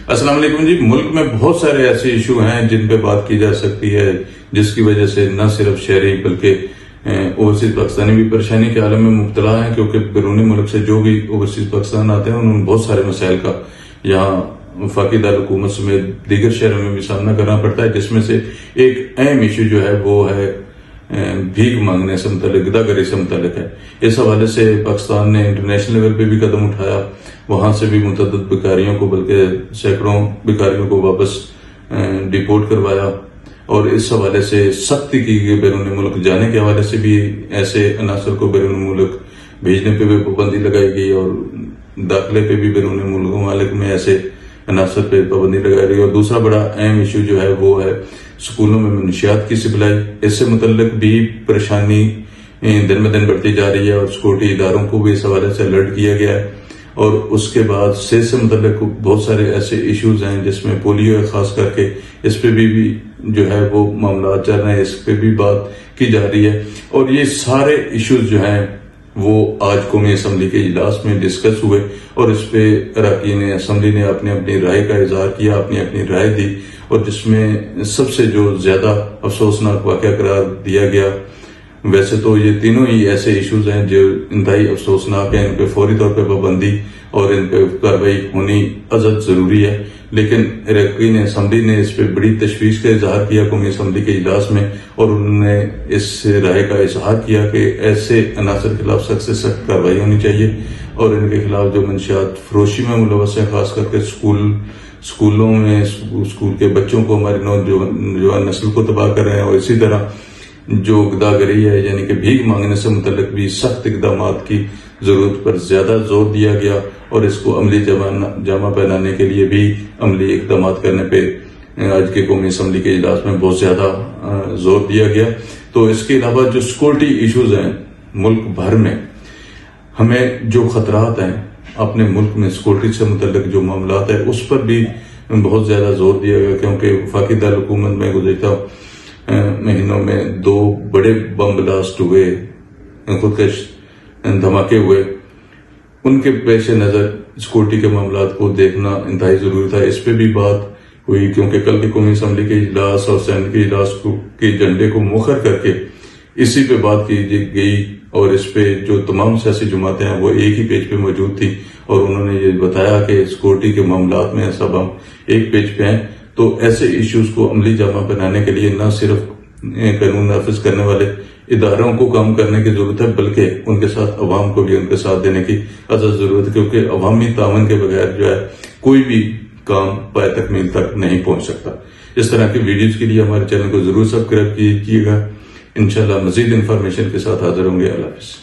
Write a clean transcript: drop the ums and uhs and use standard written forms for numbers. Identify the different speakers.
Speaker 1: السلام علیکم جی. ملک میں بہت سارے ایسے ایشو ہیں جن پہ بات کی جا سکتی ہے، جس کی وجہ سے نہ صرف شہری بلکہ اوورسیز پاکستانی بھی پریشانی کے عالم میں مبتلا ہیں، کیونکہ بیرونی ملک سے جو بھی اوورسیز پاکستان آتے ہیں انہوں نے بہت سارے مسائل کا یہاں وفاقی دارالحکومت سمیت دیگر شہروں میں بھی سامنا کرنا پڑتا ہے، جس میں سے ایک اہم ایشو جو ہے وہ ہے بھیک مانگنے سے متعلق، غداگری سے متعلق ہے. اس حوالے سے پاکستان نے انٹرنیشنل لیول پہ بھی قدم اٹھایا، وہاں سے بھی متعدد بیکاریوں کو بلکہ سینکڑوں بیکاریوں کو واپس ڈیپورٹ کروایا، اور اس حوالے سے سختی کی گئی. بیرون ملک جانے کے حوالے سے بھی ایسے عناصر کو بیرون ملک بھیجنے پہ بھی پابندی لگائی گئی، اور داخلے پہ بھی بیرون ممالک میں ایسے عناصر پہ پابندی لگائی گئی. اور دوسرا بڑا اہم ایشو جو ہے وہ ہے اسکولوں میں منشیات کی سپلائی. اس سے متعلق بھی پریشانی دن بدن بڑھتی جا رہی ہے، اور سیکورٹی اداروں کو بھی اس حوالے سے الرٹ کیا گیا ہے. اور اس کے بعد صحت سے متعلق بہت سارے ایسے ایشوز ہیں جس میں پولیو ہے، خاص کر کے اس پہ بھی جو ہے وہ معاملات چل رہے ہیں، اس پہ بھی بات کی جا رہی ہے. اور یہ سارے ایشوز جو ہیں وہ آج قومی اسمبلی کے اجلاس میں ڈسکس ہوئے، اور اس پہ اراکین اسمبلی نے اپنی رائے کا اظہار کیا، اپنی رائے دی. اور جس میں سب سے جو زیادہ افسوسناک واقعہ قرار دیا گیا، ویسے تو یہ تینوں ہی ایسے ایشوز ہیں جو انتہائی افسوسناک ہیں، ان پہ فوری طور پہ پابندی اور ان پہ کارروائی ہونی ازحد ضروری ہے. لیکن اراکین اسمبلی نے اس پہ بڑی تشویش کا اظہار کیا قومی اسمبلی کے اجلاس میں، اور انہوں نے اس رائے کا اظہار کیا کہ ایسے عناصر کے خلاف سخت سے سخت کارروائی ہونی چاہیے، اور ان کے خلاف جو منشیات فروشی میں ملوث ہیں، خاص کر کے اسکولوں میں اسکول کے بچوں کو، ہماری نوجوان نسل کو تباہ کر رہے ہیں. اور اسی طرح جو غداگری ہے یعنی کہ بھیک مانگنے سے متعلق بھی سخت اقدامات کی ضرورت پر زیادہ زور دیا گیا، اور اس کو عملی جامہ پہنانے کے لیے بھی عملی اقدامات کرنے پہ آج کے قومی اسمبلی کے اجلاس میں بہت زیادہ زور دیا گیا. تو اس کے علاوہ جو سیکورٹی ایشوز ہیں ملک بھر میں، ہمیں جو خطرات ہیں اپنے ملک میں سیکورٹی سے متعلق جو معاملات ہیں اس پر بھی بہت زیادہ زور دیا گیا، کیونکہ وفاقی دارالحکومت میں گزشتہ مہینوں میں 2 بڑے بم بلاسٹ ہوئے، خودکش دھماکے ہوئے. ان کے پیش نظر سیکورٹی کے معاملات کو دیکھنا انتہائی ضروری تھا. اس پہ بھی بات ہوئی، کیونکہ کل کی قومی اسمبلی کے اجلاس اور سینٹ کے اجلاس کے ایجنڈے کو مؤخر کر کے اسی پہ بات کی گئی، اور اس پہ جو تمام سیاسی جماعتیں ہیں وہ ایک ہی پیج پہ موجود تھی، اور انہوں نے یہ بتایا کہ سیکورٹی کے معاملات میں سب ہم ایک پیج پہ ہیں. تو ایسے ایشوز کو عملی جامہ بنانے کے لیے نہ صرف قانون نافذ کرنے والے اداروں کو کام کرنے کی ضرورت ہے، بلکہ ان کے ساتھ عوام کو بھی ان کے ساتھ دینے کی ازحد ضرورت ہے، کیونکہ عوامی تعاون کے بغیر جو ہے کوئی بھی کام پائے تکمیل تک نہیں پہنچ سکتا. اس طرح کی ویڈیوز کے لیے ہمارے چینل کو ضرور سبسکرائب کیجیے گا. انشاءاللہ مزید انفارمیشن کے ساتھ حاضر ہوں گے. اللہ حافظ.